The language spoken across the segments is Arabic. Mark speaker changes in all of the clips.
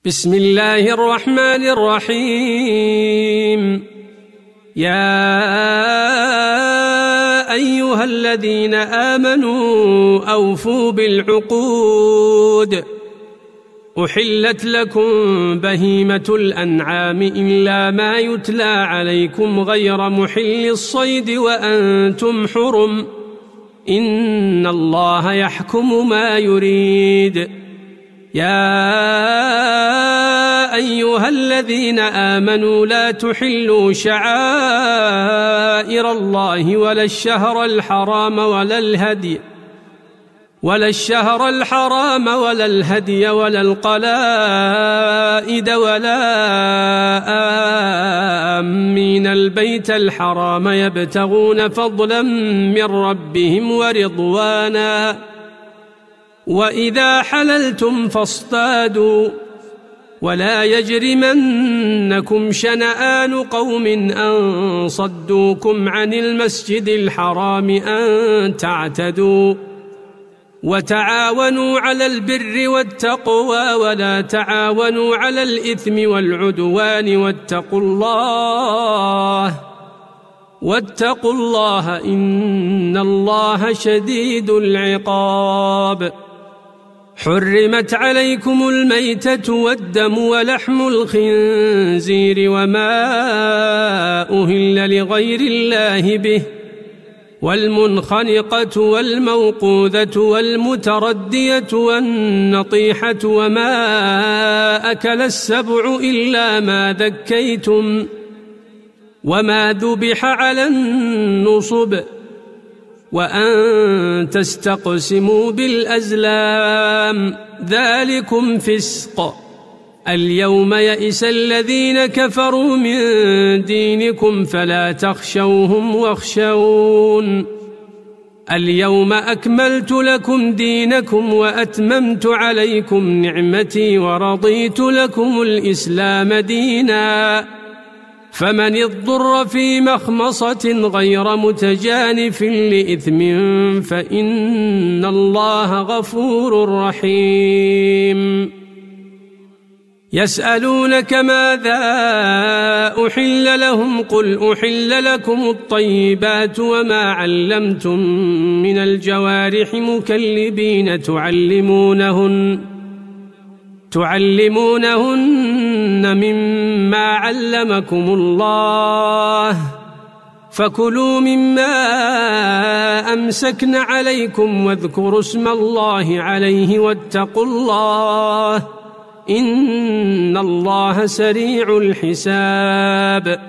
Speaker 1: بسم الله الرحمن الرحيم. يا أيها الذين آمنوا أوفوا بالعقود. أحلت لكم بهيمة الأنعام إلا ما يتلى عليكم غير محل الصيد وأنتم حرم، إن الله يحكم ما يريد. يا أيها الذين آمنوا لا تحلوا شعائر الله ولا الشهر الحرام ولا الهدي ولا القلائد ولا آمين البيت الحرام يبتغون فضلا من ربهم ورضوانا. وإذا حللتم فاصطادوا، ولا يجرمنكم شنآن قوم أن صدوكم عن المسجد الحرام أن تعتدوا. وتعاونوا على البر والتقوى ولا تعاونوا على الإثم والعدوان، واتقوا الله إن الله شديد العقاب. حرمت عليكم الميتة والدم ولحم الخنزير وما أهل لغير الله به، والمنخنقة والموقوذة والمتردية والنطيحة وما أكل السبع إلا ما ذكيتم، وما ذبح على النصب، وأن تستقسموا بالأزلام، ذلكم فسق. اليوم يئس الذين كفروا من دينكم فلا تخشوهم واخشون. اليوم أكملت لكم دينكم وأتممت عليكم نعمتي ورضيت لكم الإسلام دينا. فمن اضطر في مخمصة غير متجانف لإثم فإن الله غفور رحيم. يسألونك ماذا أحل لهم، قل أحل لكم الطيبات وما علمتم من الجوارح مكلبين تعلمونهن مما علمكم الله، فكلوا مما أمسكن عليكم واذكروا اسم الله عليه واتقوا الله إن الله سريع الحساب.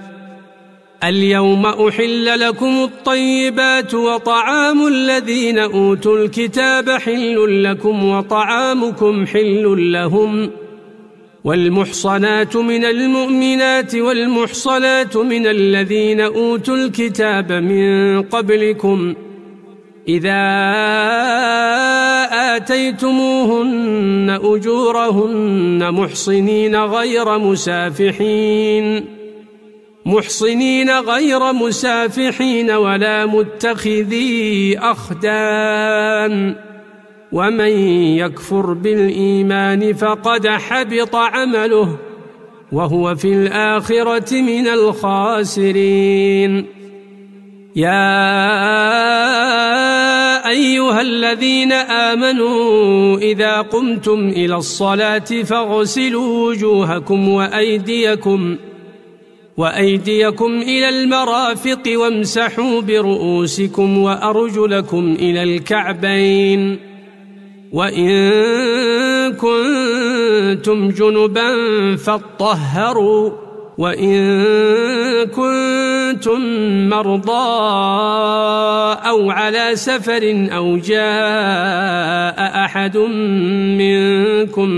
Speaker 1: اليوم أحل لكم الطيبات وطعام الذين أوتوا الكتاب حل لكم وطعامكم حل لهم، والمحصنات من المؤمنات والمحصنات من الذين أوتوا الكتاب من قبلكم إذا آتيتموهن أجورهن محصنين غير مسافحين ولا متخذي أخدان، ومن يكفر بالإيمان فقد حبط عمله وهو في الآخرة من الخاسرين. يا أيها الذين آمنوا إذا قمتم إلى الصلاة فاغسلوا وجوهكم وأيديكم إلى المرافق وامسحوا برؤوسكم وأرجلكم إلى الكعبين، وإن كنتم جنبا فاطهروا، وإن كنتم مرضى أو على سفر أو جاء أحد منكم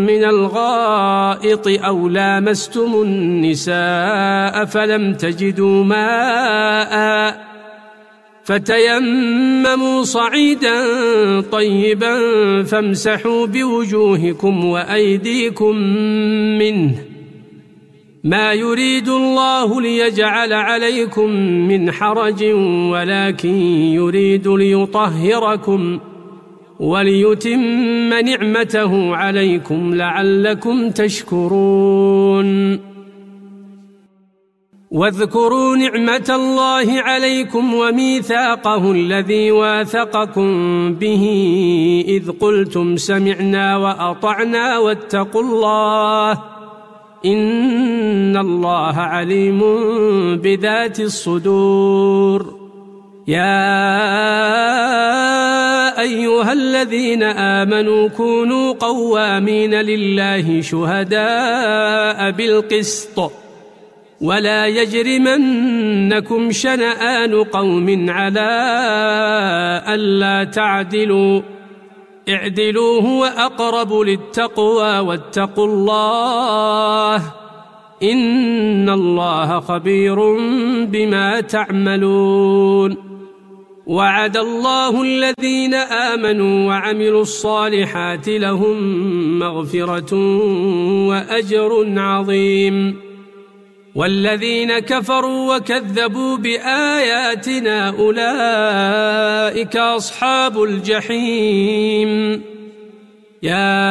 Speaker 1: من الغائط أو لامستم النساء فلم تجدوا ماء فتيمموا صعيدا طيبا فامسحوا بوجوهكم وأيديكم منه، ما يريد الله ليجعل عليكم من حرج ولكن يريد ليطهركم وليتم نعمته عليكم لعلكم تشكرون واذكروا نعمة الله عليكم وميثاقه الذي واثقكم به إذ قلتم سمعنا وأطعنا واتقوا الله إن الله عليم بذات الصدور يا أيها الذين آمنوا كونوا قوامين لله شهداء بالقسط ولا يجرمنكم شنآن قوم على ألا تعدلوا اعدلوا هو أقرب للتقوى واتقوا الله إن الله خبير بما تعملون وعد الله الذين آمنوا وعملوا الصالحات لهم مغفرة وأجر عظيم والذين كفروا وكذبوا بآياتنا أولئك أصحاب الجحيم يا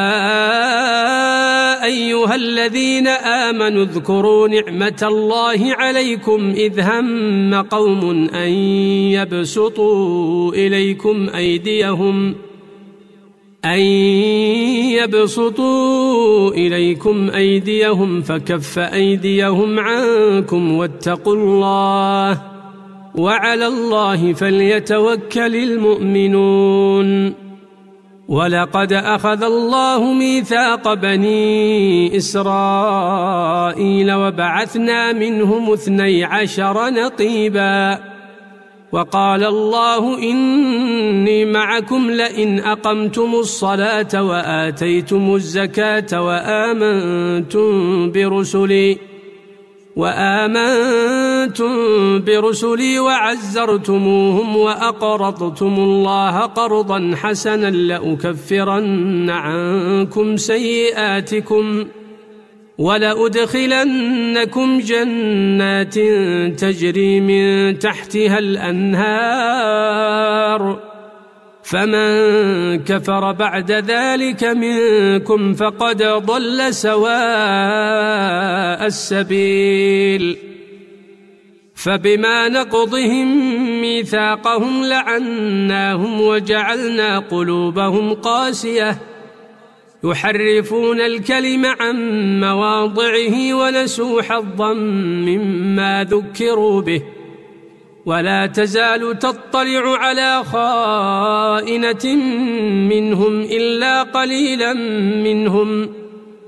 Speaker 1: أيها الذين آمنوا اذكروا نعمة الله عليكم إذ هم قوم أن يبسطوا إليكم أيديهم فكف أيديهم عنكم واتقوا الله وعلى الله فليتوكل المؤمنون ولقد أخذ الله ميثاق بني إسرائيل وبعثنا منهم 12 نقيبا وقال الله إني معكم لئن أقمتم الصلاة وآتيتم الزكاة وآمنتم برسلي وعزرتموهم وأقرضتم الله قرضا حسنا لأكفرن عنكم سيئاتكم ولأدخلنكم جنات تجري من تحتها الأنهار فمن كفر بعد ذلك منكم فقد ضل سواء السبيل فبما نقضهم ميثاقهم لعناهم وجعلنا قلوبهم قاسية يحرفون الكلم عن مواضعه ونسوا حظا مما ذكروا به ولا تزال تطلع على خائنة منهم إلا قليلا منهم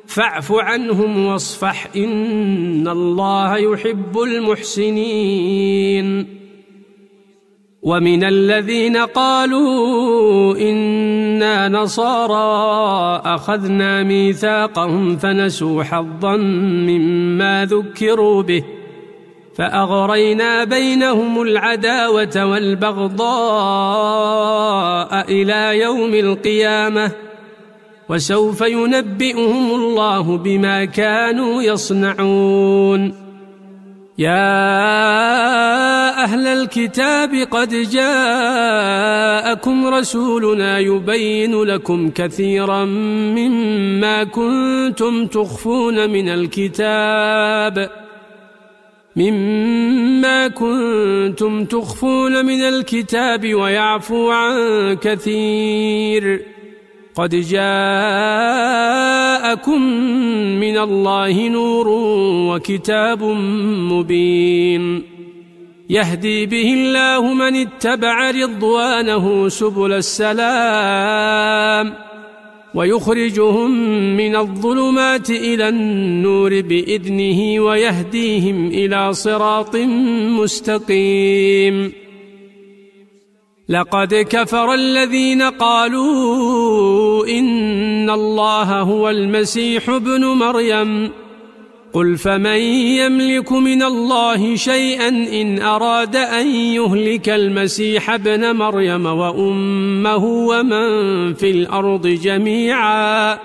Speaker 1: فاعف عنهم واصفح إن الله يحب المحسنين ومن الذين قالوا إنا نصارى أخذنا ميثاقهم فنسوا حظا مما ذكروا به فأغرينا بينهم العداوة والبغضاء إلى يوم القيامة وسوف ينبئهم الله بما كانوا يصنعون يا أهل الكتاب قد جاءكم رسولنا يبين لكم كثيرا مما كنتم تخفون من الكتاب ويعفو عن كثير قد جاءكم من الله نور وكتاب مبين يهدي به الله من اتبع رضوانه سبل السلام ويخرجهم من الظلمات إلى النور بإذنه ويهديهم إلى صراط مستقيم لقد كفر الذين قالوا إن الله هو المسيح ابن مريم قل فمن يملك من الله شيئا إن أراد أن يهلك المسيح ابن مريم وأمه ومن في الأرض جميعا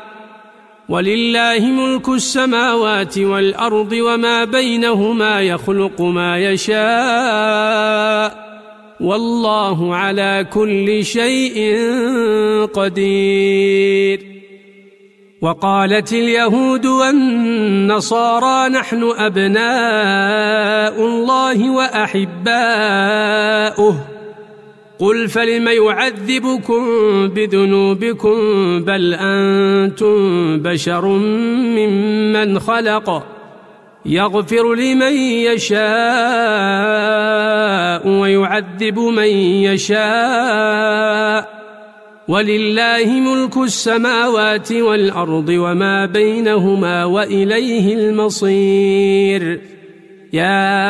Speaker 1: ولله ملك السماوات والأرض وما بينهما يخلق ما يشاء والله على كل شيء قدير. وقالت اليهود والنصارى نحن أبناء الله وأحباؤه قل فلم يعذبكم بذنوبكم بل أنتم بشر ممن خلق يغفر لمن يشاء ويعذب من يشاء ولله ملك السماوات والأرض وما بينهما وإليه المصير. يا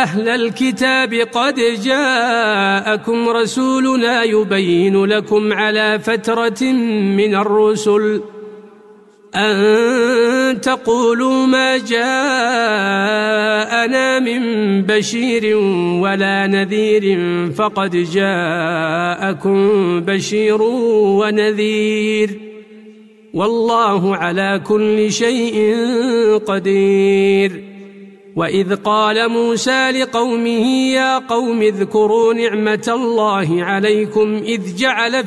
Speaker 1: أهل الكتاب قد جاءكم رسولنا يبين لكم على فترة من الرسل أن تقولوا ما جاءنا من بشير ولا نذير فقد جاءكم بشير ونذير والله على كل شيء قدير. وإذ قال موسى لقومه يا قوم اذكروا نعمة الله عليكم إذ جعل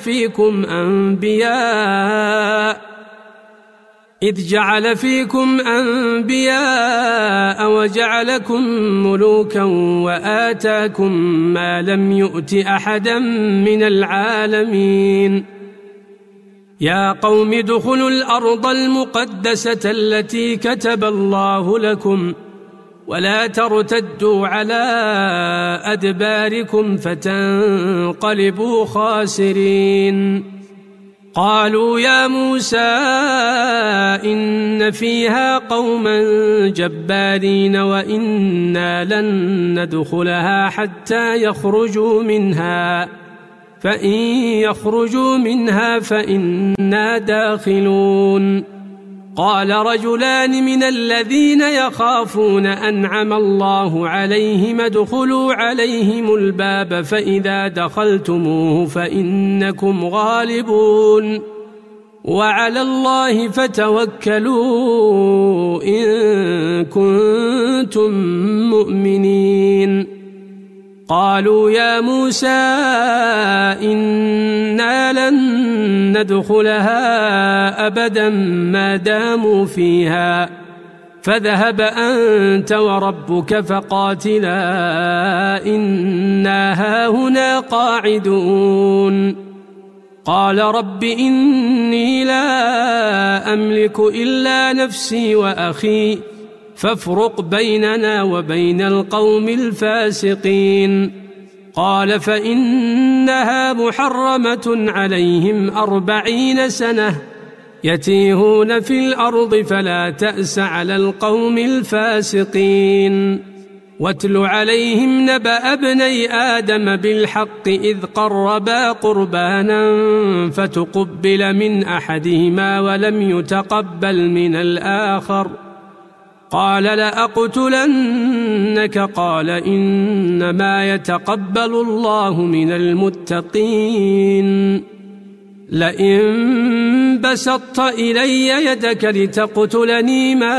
Speaker 1: فيكم أنبياء وجعلكم ملوكا وآتاكم ما لم يؤت أحدا من العالمين. يا قوم ادخلوا الأرض المقدسة التي كتب الله لكم ولا ترتدوا على أدباركم فتنقلبوا خاسرين. قالوا يا موسى إن فيها قوما جبارين وإنا لن ندخلها حتى يخرجوا منها فإن يخرجوا منها فإنا داخلون. قال رجلان من الذين يخافون أنعم الله عليهم ادخلوا عليهم الباب فإذا دخلتموه فإنكم غالبون وعلى الله فتوكلوا إن كنتم مؤمنين. قالوا يا موسى إنا لن ندخلها أبدا ما داموا فيها فاذهب أنت وربك فقاتلا إنا هاهنا قاعدون. قال رب إني لا أملك إلا نفسي وأخي فافرق بيننا وبين القوم الفاسقين. قال فإنها محرمة عليهم 40 سنة يتيهون في الأرض فلا تأس على القوم الفاسقين. واتل عليهم نبأ ابني آدم بالحق إذ قربا قربانا فتقبل من أحدهما ولم يتقبل من الآخر قال لأقتلنك قال إنما يتقبل الله من المتقين. لئن بسطت إلي يدك لتقتلني ما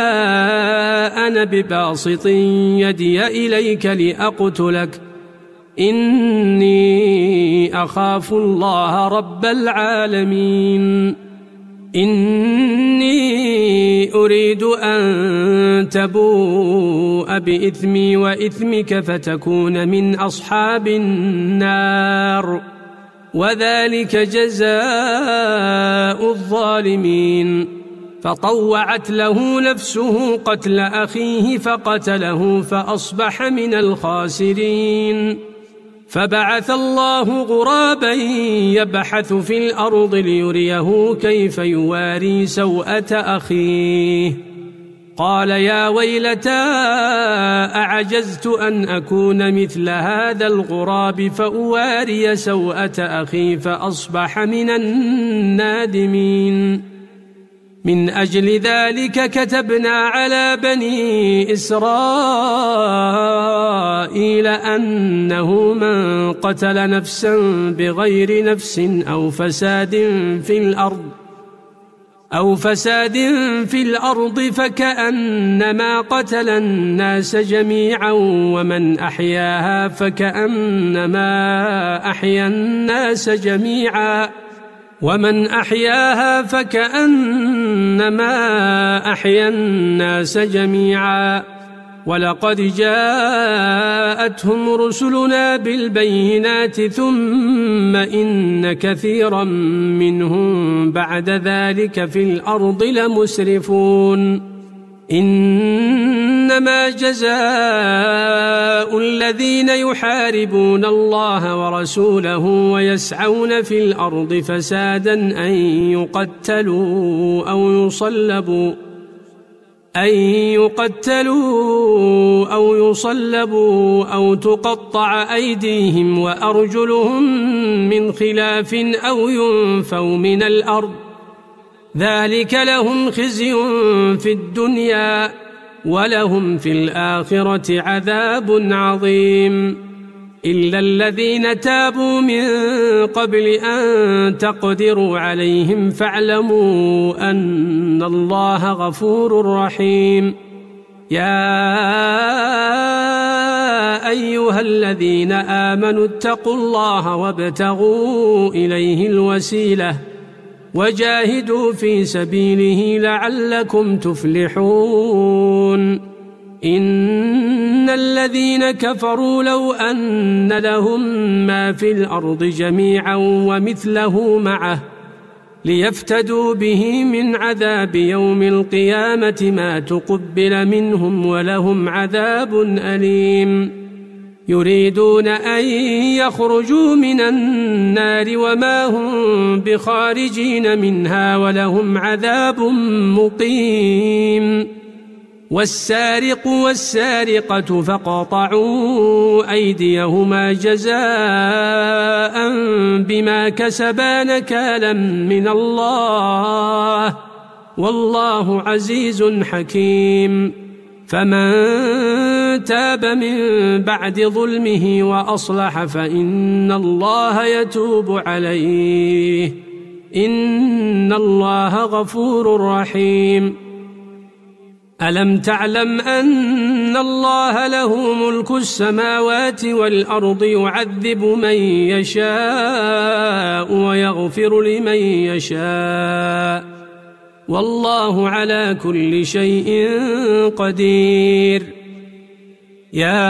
Speaker 1: أنا بباسط يدي إليك لأقتلك إني أخاف الله رب العالمين. إني أريد أن تبوء بإثمي وإثمك فتكون من أصحاب النار وذلك جزاء الظالمين. فطوعت له نفسه قتل أخيه فقتله فأصبح من الخاسرين. فبعث الله غرابا يبحث في الأرض ليريه كيف يواري سوءة أخيه قال يا ويلتى أعجزت أن أكون مثل هذا الغراب فأواري سوءة أخي فأصبح من النادمين. من أجل ذلك كتبنا على بني إسرائيل أنه من قتل نفسا بغير نفس أو فساد أو فساد في الأرض فكأنما قتل الناس جميعا ومن أحياها فكأنما أحيا الناس جميعا ولقد جاءتهم رسلنا بالبينات ثم إن كثيرا منهم بعد ذلك في الأرض لمسرفون إنما جزاء الذين يحاربون الله ورسوله ويسعون في الأرض فسادا أن يقتلوا أو يصلبوا أو تقطع أيديهم وأرجلهم من خلاف أو ينفوا من الأرض ذلك لهم خزي في الدنيا ولهم في الآخرة عذاب عظيم إلا الذين تابوا من قبل أن تقدروا عليهم فاعلموا أن الله غفور رحيم يا أيها الذين آمنوا اتقوا الله وابتغوا إليه الوسيلة وجاهدوا في سبيله لعلكم تفلحون إن الذين كفروا لو أن لهم ما في الأرض جميعا ومثله معه ليفتدوا به من عذاب يوم القيامة ما تقبل منهم ولهم عذاب أليم يريدون أن يخرجوا من النار وما هم بخارجين منها ولهم عذاب مقيم والسارق والسارقة فاقطعوا أيديهما جزاء بما كسبا نكالا من الله والله عزيز حكيم فمن تاب من بعد ظلمه وأصلح فإن الله يتوب عليه إن الله غفور رحيم ألم تعلم أن الله له ملك السماوات والأرض يعذب من يشاء ويغفر لمن يشاء والله على كل شيء قدير يا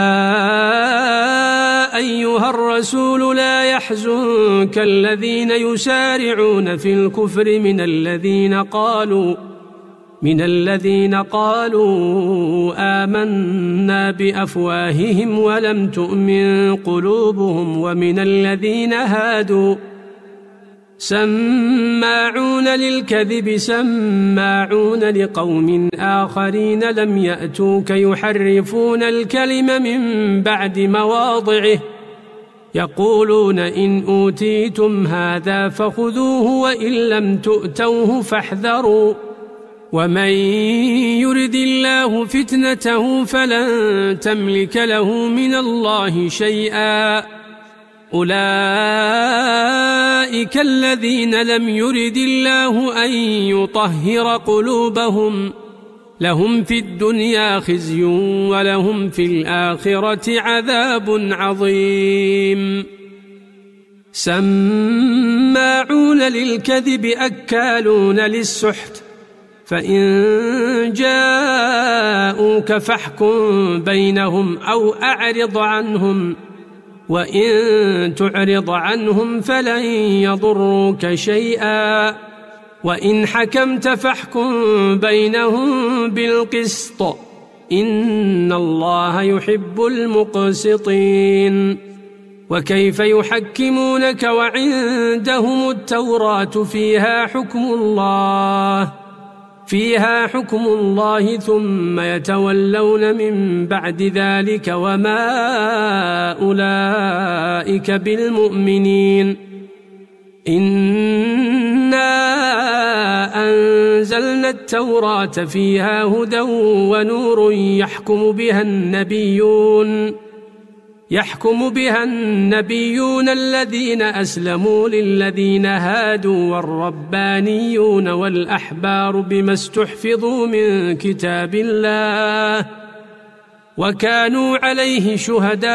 Speaker 1: أيها الرسول لا يحزنك الذين يسارعون في الكفر من الذين قالوا آمنا بأفواههم ولم تؤمن قلوبهم ومن الذين هادوا سماعون للكذب سماعون لقوم آخرين لم يأتوك يحرفون الكلم من بعد مواضعه يقولون إن أوتيتم هذا فخذوه وإن لم تؤتوه فاحذروا ومن يرد الله فتنته فلن تملك له من الله شيئا أولئك الذين لم يرد الله أن يطهر قلوبهم لهم في الدنيا خزي ولهم في الآخرة عذاب عظيم سماعون للكذب أكالون للسحت فإن جاءوك فاحكم بينهم أو أعرض عنهم وإن تعرض عنهم فلن يضروك شيئا وإن حكمت فاحكم بينهم بالقسط إن الله يحب المقسطين وكيف يحكمونك وعندهم التوراة فيها حكم الله ثم يتولون من بعد ذلك وما أولئك بالمؤمنين إنا أنزلنا التوراة فيها يحكم بها النبيون الذين أسلموا للذين هادوا والربانيون والأحبار بما استحفظوا من كتاب الله وكانوا عليه شهداء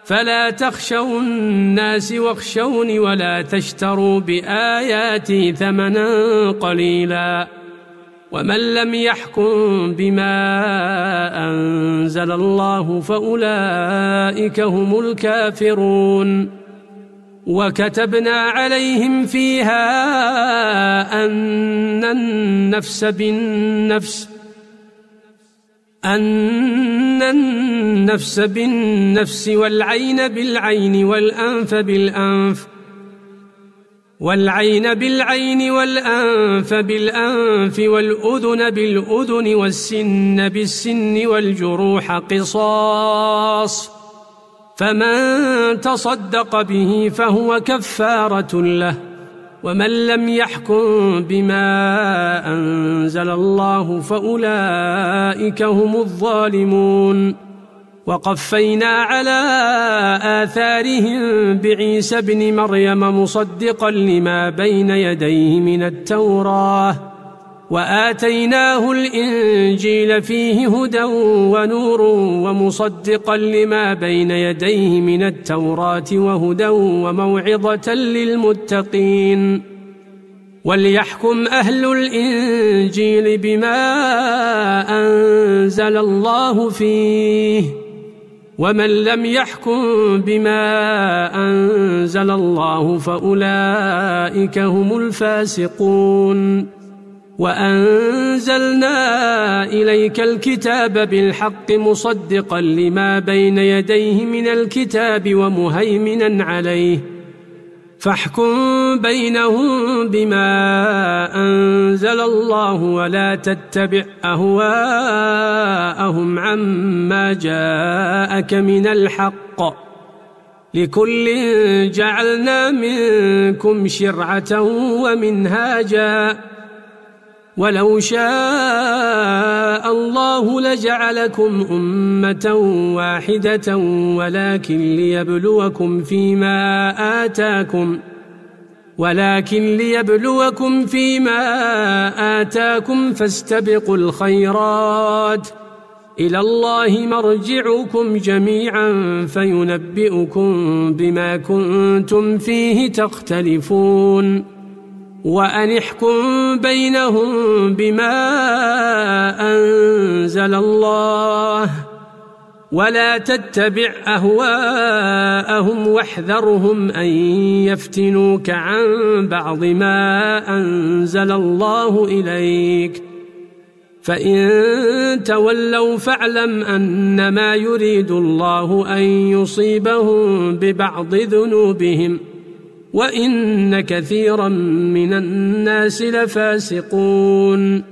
Speaker 1: فلا تخشوا الناس واخشوني ولا تشتروا بآياتي ثمنا قليلا ومن لم يحكم بما أنزل الله فأولئك هم الكافرون وكتبنا عليهم فيها أن النفس بالنفس والعين بالعين والأنف بالأنف والأذن بالأذن والسن بالسن والجروح قصاص فمن تصدق به فهو كفارة له ومن لم يحكم بما أنزل الله فأولئك هم الظالمون وقفينا على آثارهم بعيسى ابن مريم مصدقا لما بين يديه من التوراة وآتيناه الإنجيل فيه هدى ونور ومصدقا لما بين يديه من التوراة وهدى وموعظة للمتقين وليحكم أهل الإنجيل بما أنزل الله فيه ومن لم يحكم بما أنزل الله فأولئك هم الفاسقون وأنزلنا إليك الكتاب بالحق مصدقا لما بين يديه من الكتاب ومهيمنا عليه فاحكم بينهم بما أنزل الله ولا تتبع أهواءهم عما جاءك من الحق لكل جعلنا منكم شرعة ومنهاجا ولو شاء الله لجعلكم أمة واحدة ولكن ليبلوكم فيما آتاكم فاستبقوا الخيرات إلى الله مرجعكم جميعا فينبئكم بما كنتم فيه تختلفون وأن احكم بينهم بما أنزل الله ولا تتبع أهواءهم واحذرهم أن يفتنوك عن بعض ما أنزل الله إليك فإن تولوا فاعلم أنما يريد الله أن يصيبهم ببعض ذنوبهم وإن كثيرا من الناس لفاسقون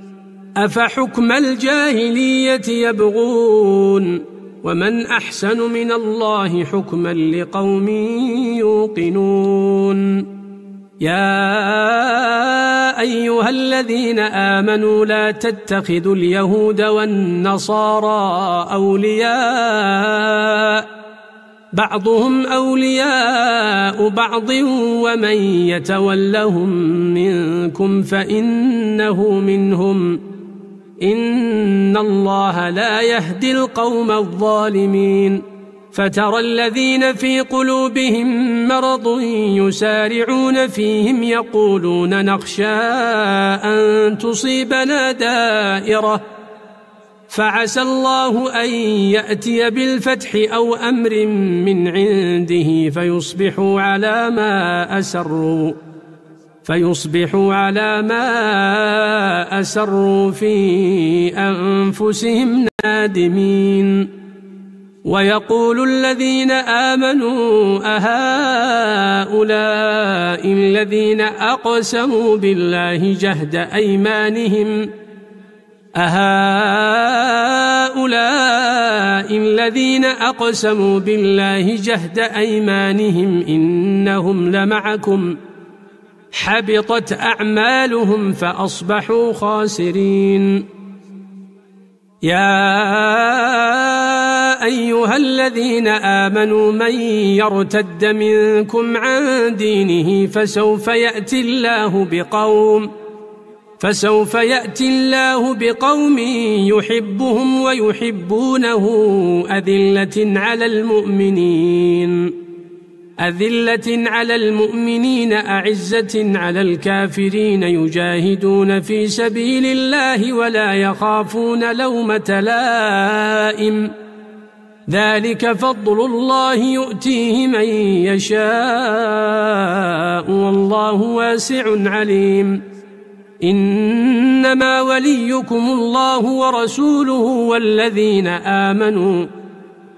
Speaker 1: أفحكم الجاهلية يبغون ومن أحسن من الله حكما لقوم يوقنون يا أيها الذين آمنوا لا تتخذوا اليهود والنصارى أولياء بعضهم أولياء بعض ومن يتولهم منكم فإنه منهم إن الله لا يهدي القوم الظالمين فترى الذين في قلوبهم مرض يسارعون فيهم يقولون نخشى أن تصيبنا دائرة فعسى الله أن يأتي بالفتح أو أمر من عنده فيصبحوا على ما أسروا في أنفسهم نادمين ويقول الذين آمنوا أهؤلاء الذين أقسموا بالله جهد أيمانهم إنهم لمعكم حبطت أعمالهم فأصبحوا خاسرين يا أيها الذين آمنوا من يرتد منكم عن دينه فسوف يأتي الله بقوم يحبهم ويحبونه أذلة على المؤمنين أعزة على الكافرين يجاهدون في سبيل الله ولا يخافون لومة لائم ذلك فضل الله يؤتيه من يشاء والله واسع عليم إنما وليكم الله ورسوله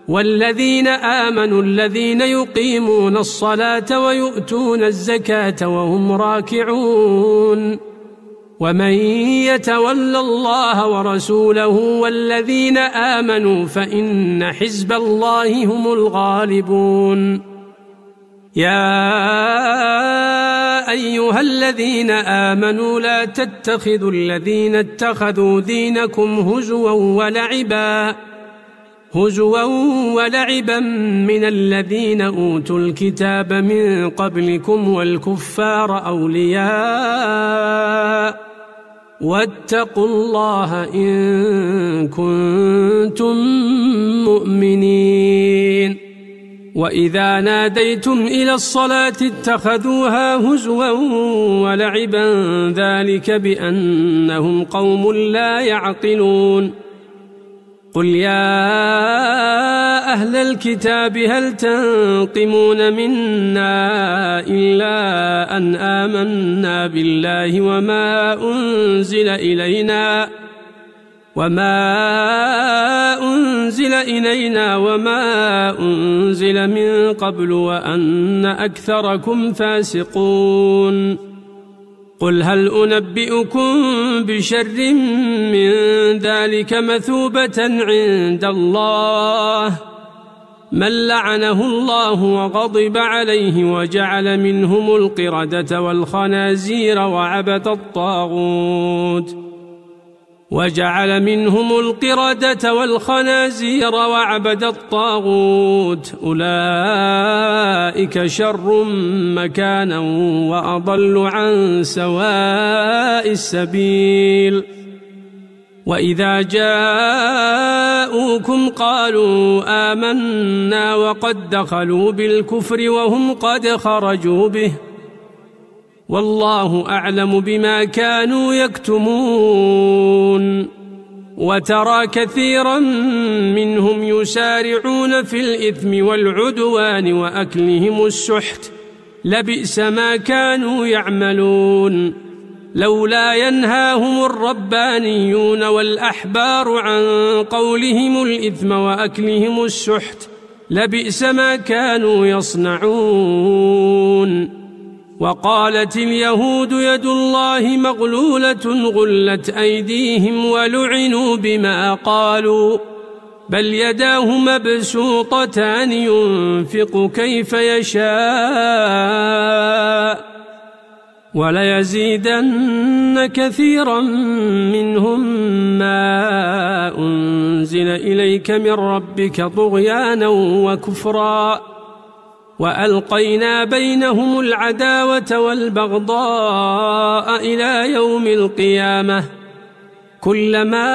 Speaker 1: والذين آمنوا الذين يقيمون الصلاة ويؤتون الزكاة وهم راكعون ومن يتول الله ورسوله والذين آمنوا فإن حزب الله هم الغالبون يا أيها الذين آمنوا لا تتخذوا الذين اتخذوا دينكم هزوا ولعبا من الذين أوتوا الكتاب من قبلكم والكفار أولياء واتقوا الله إن كنتم مؤمنين وإذا ناديتم إلى الصلاة اتخذوها هزوا ولعبا ذلك بأنهم قوم لا يعقلون قل يا أهل الكتاب هل تنقمون منا إلا أن آمنا بالله وما أنزل إلينا وما أنزل من قبل وأن أكثركم فاسقون قل هل أنبئكم بشر من ذلك مثوبة عند الله من لعنه الله وغضب عليه وجعل منهم القردة والخنازير وعبد الطاغوت أولئك شر مكانا وأضل عن سواء السبيل وإذا جاءوكم قالوا آمنا وقد دخلوا بالكفر وهم قد خرجوا به والله أعلم بما كانوا يكتمون وترى كثيرا منهم يسارعون في الإثم والعدوان وأكلهم السحت لبئس ما كانوا يعملون لولا ينهاهم الربانيون والأحبار عن قولهم الإثم وأكلهم السحت لبئس ما كانوا يصنعون وقالت اليهود يد الله مغلولة غلت أيديهم ولعنوا بما قالوا بل يداه مبسوطتان ينفق كيف يشاء وليزيدن كثيرا منهم ما أنزل إليك من ربك طغيانا وكفرا وألقينا بينهم العداوة والبغضاء إلى يوم القيامة كلما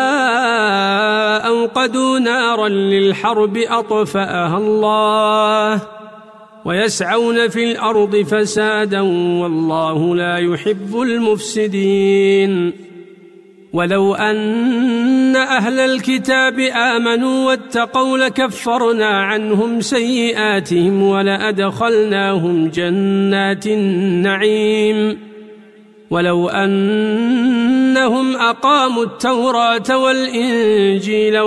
Speaker 1: أوقدوا نارا للحرب أطفأها الله ويسعون في الأرض فسادا والله لا يحب المفسدين ولو أن أهل الكتاب آمنوا واتقوا لكفرنا عنهم سيئاتهم ولأدخلناهم جنات النعيم ولو أنهم أقاموا التوراة والإنجيل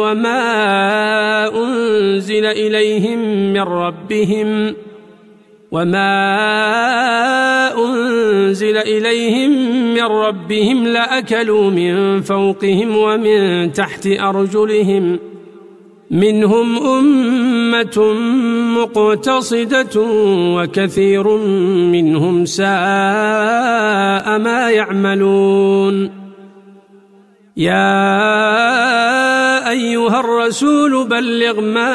Speaker 1: وما أنزل إليهم من ربهم لأكلوا من فوقهم ومن تحت أرجلهم منهم أمة مقتصدة وكثير منهم ساء ما يعملون يا أيها الرسول بلغ ما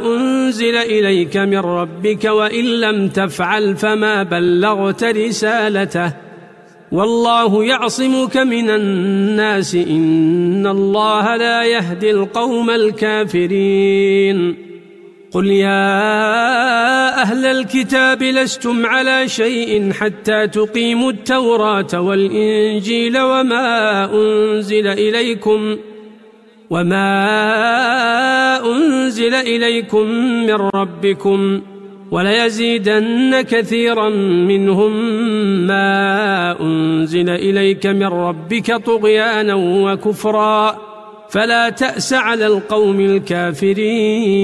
Speaker 1: أنزل إليك من ربك وإن لم تفعل فما بلغت رسالته والله يعصمك من الناس إن الله لا يهدي القوم الكافرين قل يا أهل الكتاب لستم على شيء حتى تقيموا التوراة والإنجيل وما أنزل إليكم من ربكم وليزيدن كثيرا منهم ما أنزل إليك من ربك طغيانا وكفرا فلا تأس على القوم الكافرين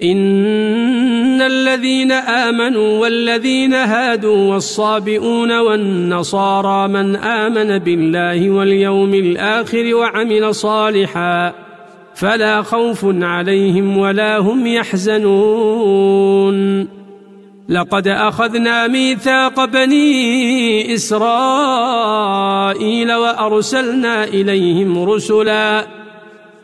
Speaker 1: إن الذين آمنوا والذين هادوا والصابئون والنصارى من آمن بالله واليوم الآخر وعمل صالحا فلا خوف عليهم ولا هم يحزنون لقد أخذنا ميثاق بني إسرائيل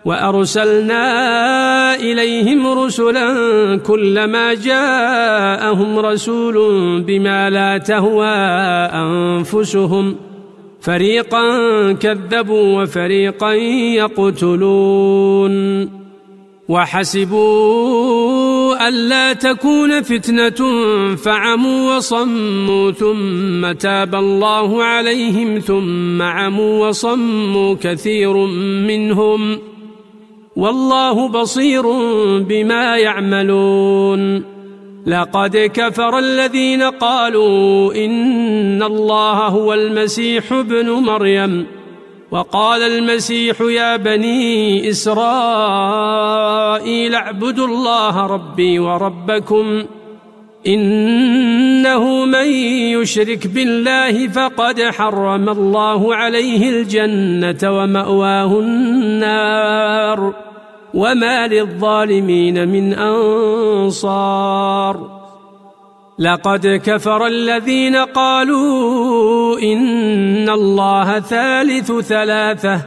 Speaker 1: وأرسلنا إليهم رسلا كلما جاءهم رسول بما لا تهوى أنفسهم فريقا كذبوا وفريقا يقتلون وحسبوا ألا تكون فتنة فعموا وصموا ثم تاب الله عليهم ثم عموا وصموا كثير منهم والله بصير بما يعملون لقد كفر الذين قالوا إن الله هو المسيح ابن مريم وقال المسيح يا بني إسرائيل اعبدوا الله ربي وربكم إنه من يشرك بالله فقد حرم الله عليه الجنة ومأواه النار وما للظالمين من أنصار لقد كفر الذين قالوا إن الله ثالث ثلاثة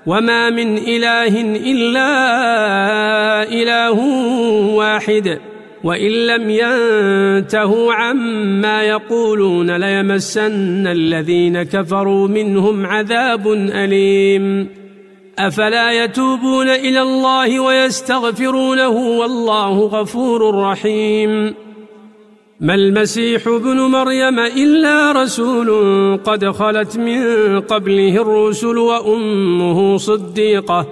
Speaker 1: وما من إله إلا إله واحد وإن لم ينتهوا عما يقولون ليمسن الذين كفروا منهم عذاب أليم أفلا يتوبون إلى الله ويستغفرونه والله غفور رحيم ما المسيح ابن مريم إلا رسول قد خلت من قبله الرسل وأمه صديقة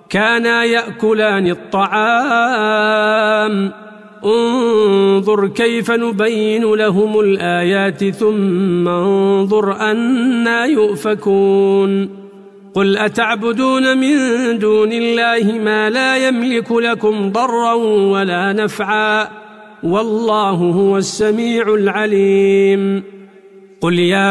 Speaker 1: كانا يأكلان الطعام انظر كيف نبين لهم الآيات ثم انظر أنى يؤفكون قل أتعبدون من دون الله ما لا يملك لكم ضرا ولا نفعا والله هو السميع العليم قل يا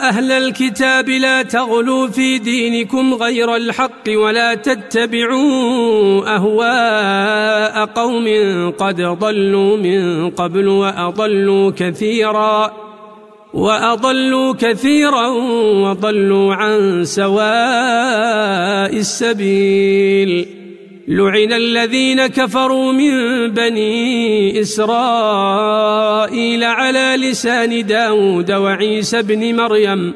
Speaker 1: أهل الكتاب لا تغلوا في دينكم غير الحق ولا تتبعوا أهواء قوم قد ضلوا من قبل وأضلوا كثيرا وضلوا عن سواء السبيل لعن الذين كفروا من بني إسرائيل على لسان داود وعيسى بن مريم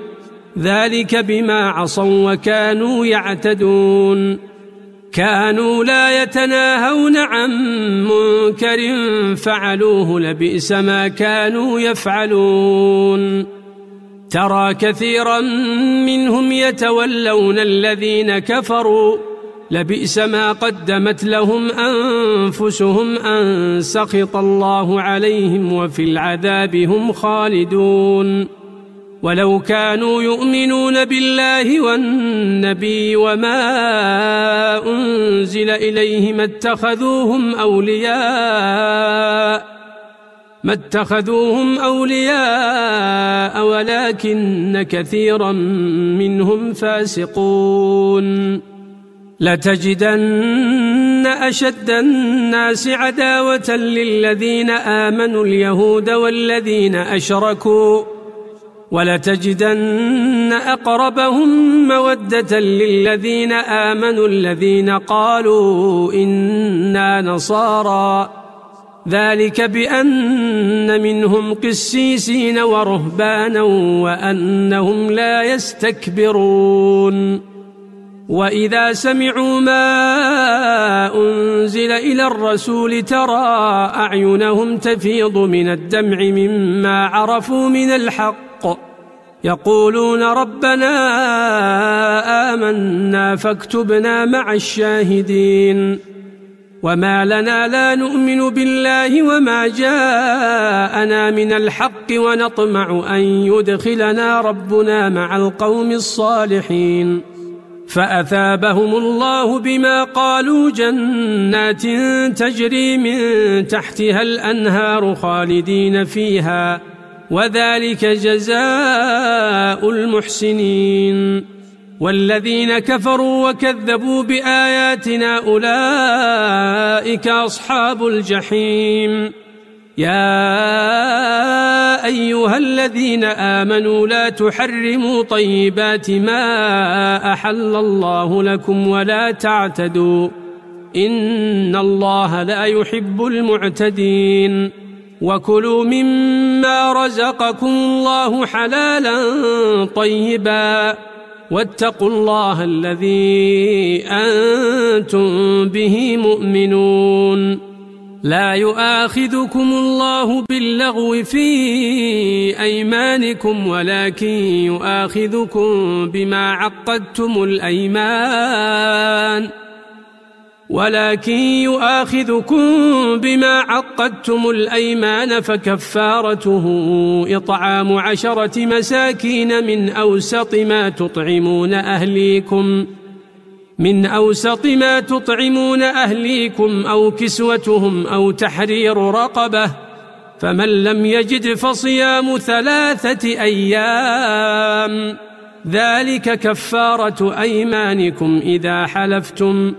Speaker 1: ذلك بما عصوا وكانوا يعتدون كانوا لا يتناهون عن منكر فعلوه لبئس ما كانوا يفعلون ترى كثيرا منهم يتولون الذين كفروا لبئس ما قدمت لهم أنفسهم أن سخط الله عليهم وفي العذاب هم خالدون ولو كانوا يؤمنون بالله والنبي وما أنزل إليه ما اتخذوهم أولياء ولكن كثيرا منهم فاسقون لتجدن أشد الناس عداوة للذين آمنوا اليهود والذين أشركوا ولتجدن أقربهم مودة للذين آمنوا الذين قالوا إنا نصارى ذلك بأن منهم قسيسين ورهبانا وأنهم لا يستكبرون وإذا سمعوا ما أنزل إلى الرسول ترى أعينهم تفيض من الدمع مما عرفوا من الحق يقولون ربنا آمنا فاكتبنا مع الشاهدين وما لنا لا نؤمن بالله وما جاءنا من الحق ونطمع أن يدخلنا ربنا مع القوم الصالحين فأثابهم الله بما قالوا جنات تجري من تحتها الأنهار خالدين فيها وذلك جزاء المحسنين والذين كفروا وكذبوا بآياتنا أولئك أصحاب الجحيم يا أيها الذين آمنوا لا تحرموا طيبات ما أحل الله لكم ولا تعتدوا إن الله لا يحب المعتدين وكلوا مما رزقكم الله حلالا طيبا واتقوا الله الذي أنتم به مؤمنون لا يؤاخذكم الله باللغو في أيمانكم ولكن يؤاخذكم بما عقدتم الأيمان فكفارته إطعام 10 مساكين من أوسط ما تطعمون أهليكم أو كسوتهم أو تحرير رقبة فمن لم يجد فصيام 3 أيام ذلك كفارة أيمانكم إذا حلفتم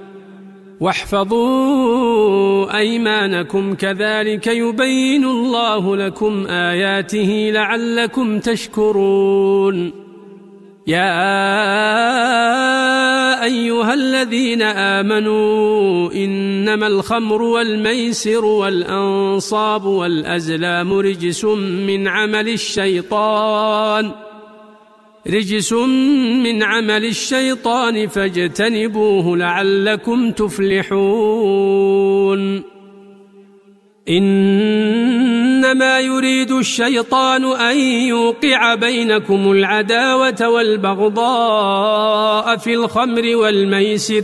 Speaker 1: واحفظوا أيمانكم كذلك يبين الله لكم آياته لعلكم تشكرون يا أيها الذين آمنوا إنما الخمر والميسر والأنصاب والأزلام رجس من عمل الشيطان فاجتنبوه لعلكم تفلحون إنما يريد الشيطان أن يوقع بينكم العداوة والبغضاء في الخمر والميسر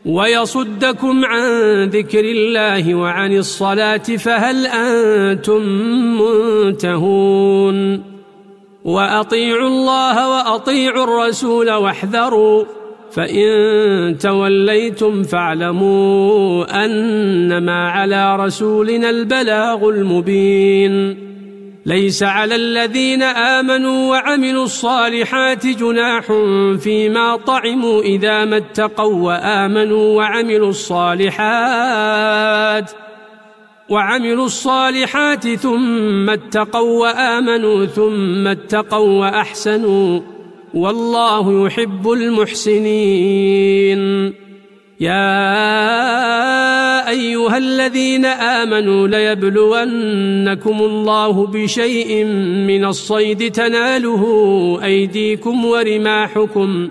Speaker 1: ويصدكم عن ذكر الله وعن الصلاة فهل أنتم منتهون وأطيعوا الله وأطيعوا الرسول واحذروا فإن توليتم فاعلموا أنما على رسولنا البلاغ المبين ليس على الذين آمنوا وعملوا الصالحات جناح فيما طعموا إذا ما اتقوا وآمنوا وعملوا الصالحات ثم اتقوا وآمنوا ثم اتقوا وأحسنوا والله يحب المحسنين يا أيها الذين آمنوا ليبلونكم الله بشيء من الصيد تناله أيديكم ورماحكم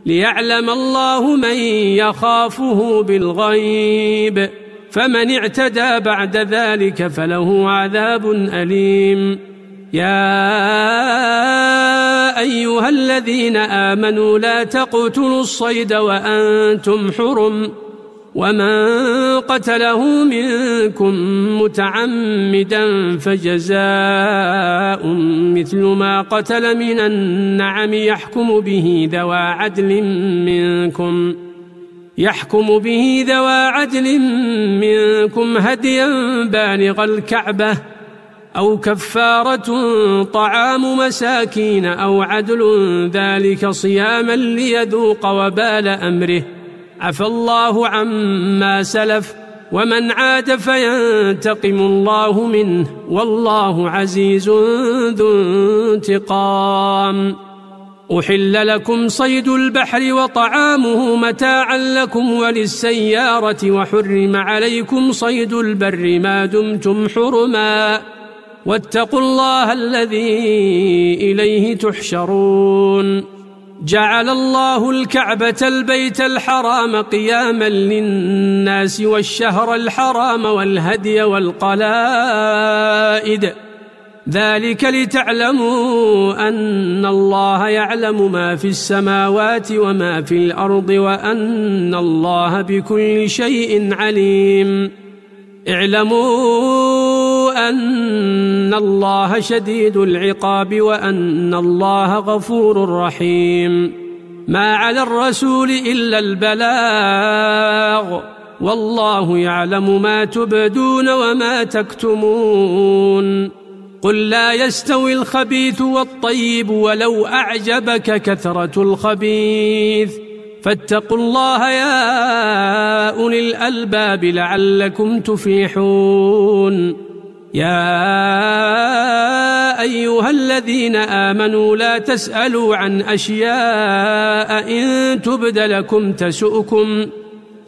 Speaker 1: ليعلم الله من يخافه بالغيب فمن اعتدى بعد ذلك فله عذاب أليم يا أيها الذين آمنوا لا تقتلوا الصيد وأنتم حرم ومن قتله منكم متعمدا فجزاء مثل ما قتل من النعم يحكم به ذوى عدل منكم هديا بالغ الكعبة أو كفارة طعام مساكين أو عدل ذلك صياما ليذوق وبال أمره عفى الله عما سلف ومن عاد فينتقم الله منه والله عزيز ذو انتقام. أحل لكم صيد البحر وطعامه متاعا لكم وللسيارة وحرم عليكم صيد البر ما دمتم حرما واتقوا الله الذي إليه تحشرون. جعل الله الكعبة البيت الحرام قياما للناس والشهر الحرام والهدي والقلائد ذلك لتعلموا أن الله يعلم ما في السماوات وما في الأرض وأن الله بكل شيء عليم. اعلموا أن الله شديد العقاب وأن الله غفور رحيم. ما على الرسول إلا البلاغ والله يعلم ما تبدون وما تكتمون. قل لا يستوي الخبيث والطيب ولو أعجبك كثرة الخبيث فاتقوا الله يا أولي الألباب لعلكم تفلحون. يا أيها الذين آمنوا لا تسألوا عن أشياء إن تبد لكم تسؤكم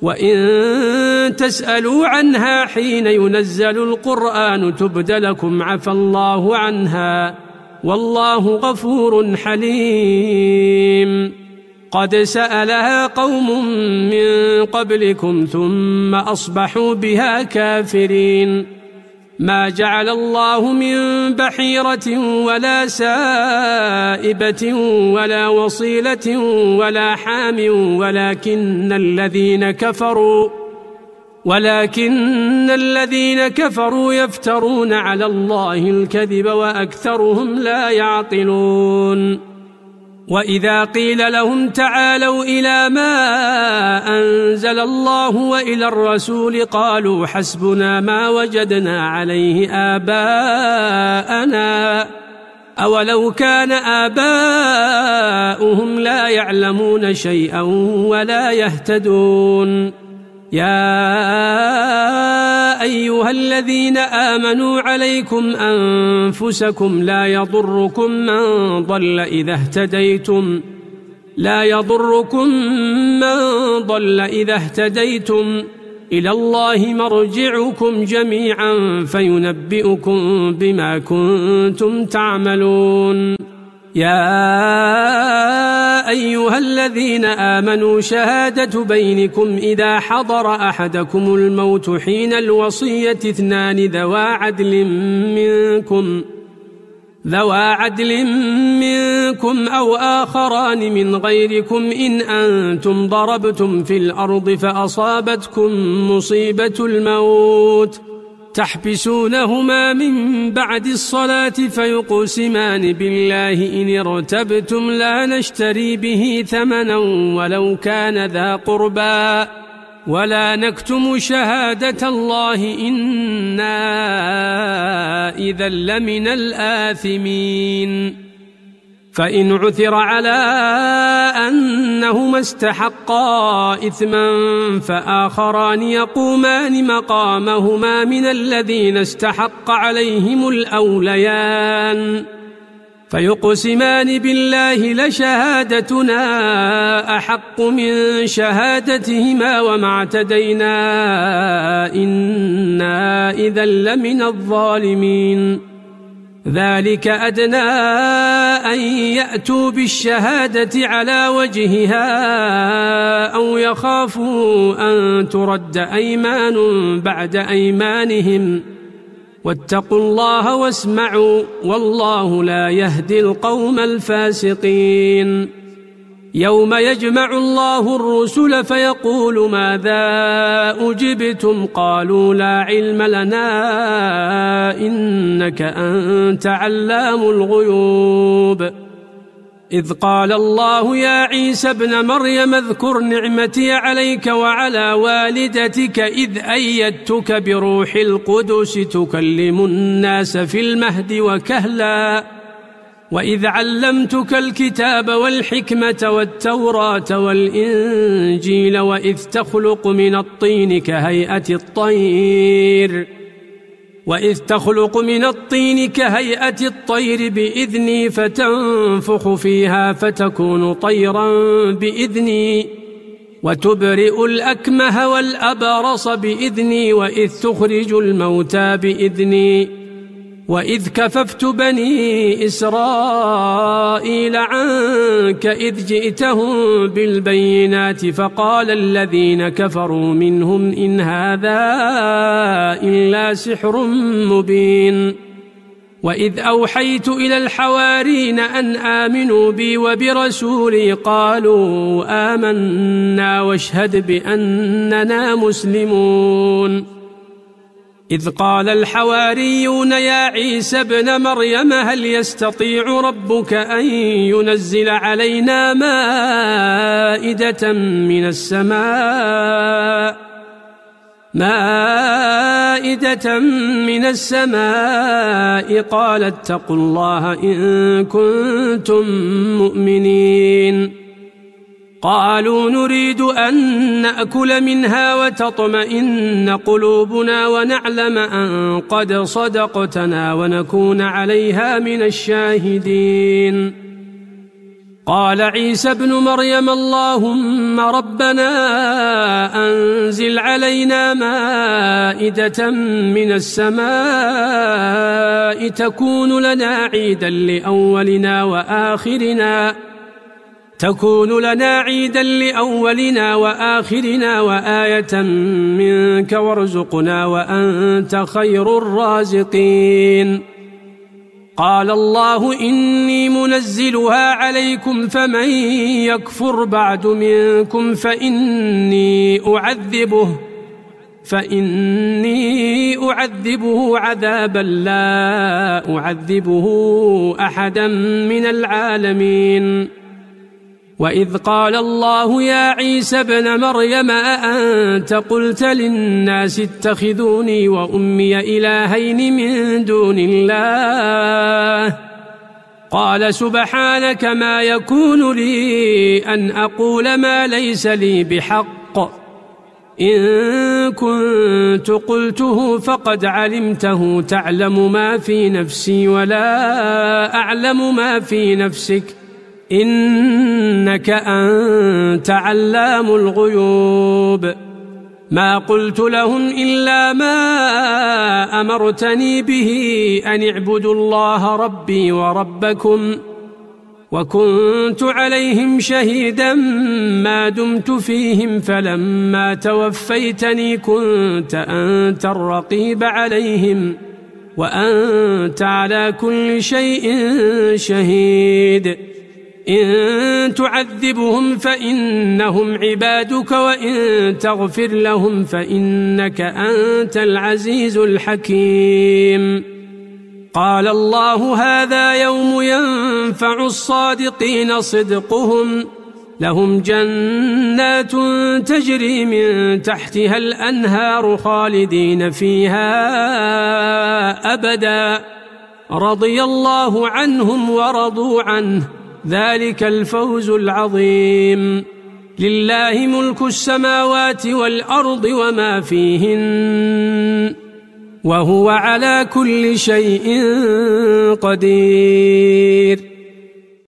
Speaker 1: وإن تسألوا عنها حين ينزل القرآن تبد لكم عفى الله عنها والله غفور حليم. قد سألها قوم من قبلكم ثم أصبحوا بها كافرين. ما جعل الله من بحيرة ولا سائبة ولا وصيلة ولا حام ولكن الذين كفروا يفترون على الله الكذب وأكثرهم لا يعقلون. وإذا قيل لهم تعالوا إلى ما أنزل الله وإلى الرسول قالوا حسبنا ما وجدنا عليه آباءنا أولو كان آباؤهم لا يعلمون شيئا ولا يهتدون. يا أيها الذين آمنوا عليكم أنفسكم لا يضركم من ضل إذا اهتديتم إلى الله مرجعكم جميعا فينبئكم بما كنتم تعملون. يا أيها الذين آمنوا شهادة بينكم إذا حضر أحدكم الموت حين الوصية اثنان ذوى عدل منكم أو آخران من غيركم إن أنتم ضربتم في الأرض فأصابتكم مصيبة الموت تحبسونهما من بعد الصلاة فيقسمان بالله إن ارتبتم لا نشتري به ثمنا ولو كان ذا قربى ولا نكتم شهادة الله إنا إذا لمن الآثمين. فإن عثر على أنهما استحقا إثما فآخران يقومان مقامهما من الذين استحق عليهم الأوليان فيقسمان بالله لشهادتنا أحق من شهادتهما وما اعتدينا إنا إذا لمن الظالمين. ذلك أدنى أن يأتوا بالشهادة على وجهها أو يخافوا أن ترد أيمان بعد أيمانهم واتقوا الله واسمعوا والله لا يهدي القوم الفاسقين. يوم يجمع الله الرسل فيقول ماذا أجبتم قالوا لا علم لنا إنك أنت علام الغيوب. إذ قال الله يا عيسى ابن مريم اذكر نعمتي عليك وعلى والدتك إذ أيدتك بروح القدس تكلم الناس في المهد وكهلا وإذ علمتك الكتاب والحكمة والتوراة والإنجيل وإذ تخلق من الطين كهيئة الطير بإذني فتنفخ فيها فتكون طيرا بإذني وتبرئ الأكمه والأبرص بإذني وإذ تخرج الموتى بإذني وإذ كففت بني إسرائيل عنك إذ جئتهم بالبينات فقال الذين كفروا منهم إن هذا إلا سحر مبين وإذ أوحيت إلى الحوارين أن آمنوا بي وبرسولي قالوا آمنا واشهد بأننا مسلمون إذ قال الحواريون يا عيسى ابن مريم هل يستطيع ربك أن ينزل علينا مائدة من السماء قال اتقوا الله إن كنتم مؤمنين قالوا نريد أن نأكل منها وتطمئن قلوبنا ونعلم أن قد صدقتنا ونكون عليها من الشاهدين قال عيسى ابن مريم اللهم ربنا أنزل علينا مائدة من السماء تكون لنا عيدا لأولنا وآخرنا وآية منك وارزقنا وأنت خير الرازقين قال الله إني منزلها عليكم فمن يكفر بعد منكم فإني أعذبه عذابا لا أعذبه أحدا من العالمين وإذ قال الله يا عيسى ابن مريم أأنت قلت للناس اتخذوني وأمي إلهين من دون الله قال سبحانك ما يكون لي أن أقول ما ليس لي بحق إن كنت قلته فقد علمته تعلم ما في نفسي ولا أعلم ما في نفسك إنك أنت علام الغيوب ما قلت لهم إلا ما أمرتني به أن اعبدوا الله ربي وربكم وكنت عليهم شهيدا ما دمت فيهم فلما توفيتني كنت أنت الرقيب عليهم وأنت على كل شيء شهيد إن تعذبهم فإنهم عبادك وإن تغفر لهم فإنك أنت العزيز الحكيم قال الله هذا يوم ينفع الصادقين صدقهم لهم جنات تجري من تحتها الأنهار خالدين فيها أبدا رضي الله عنهم ورضوا عنه ذلك الفوز العظيم لله ملك السماوات والأرض وما فيهن وهو على كل شيء قدير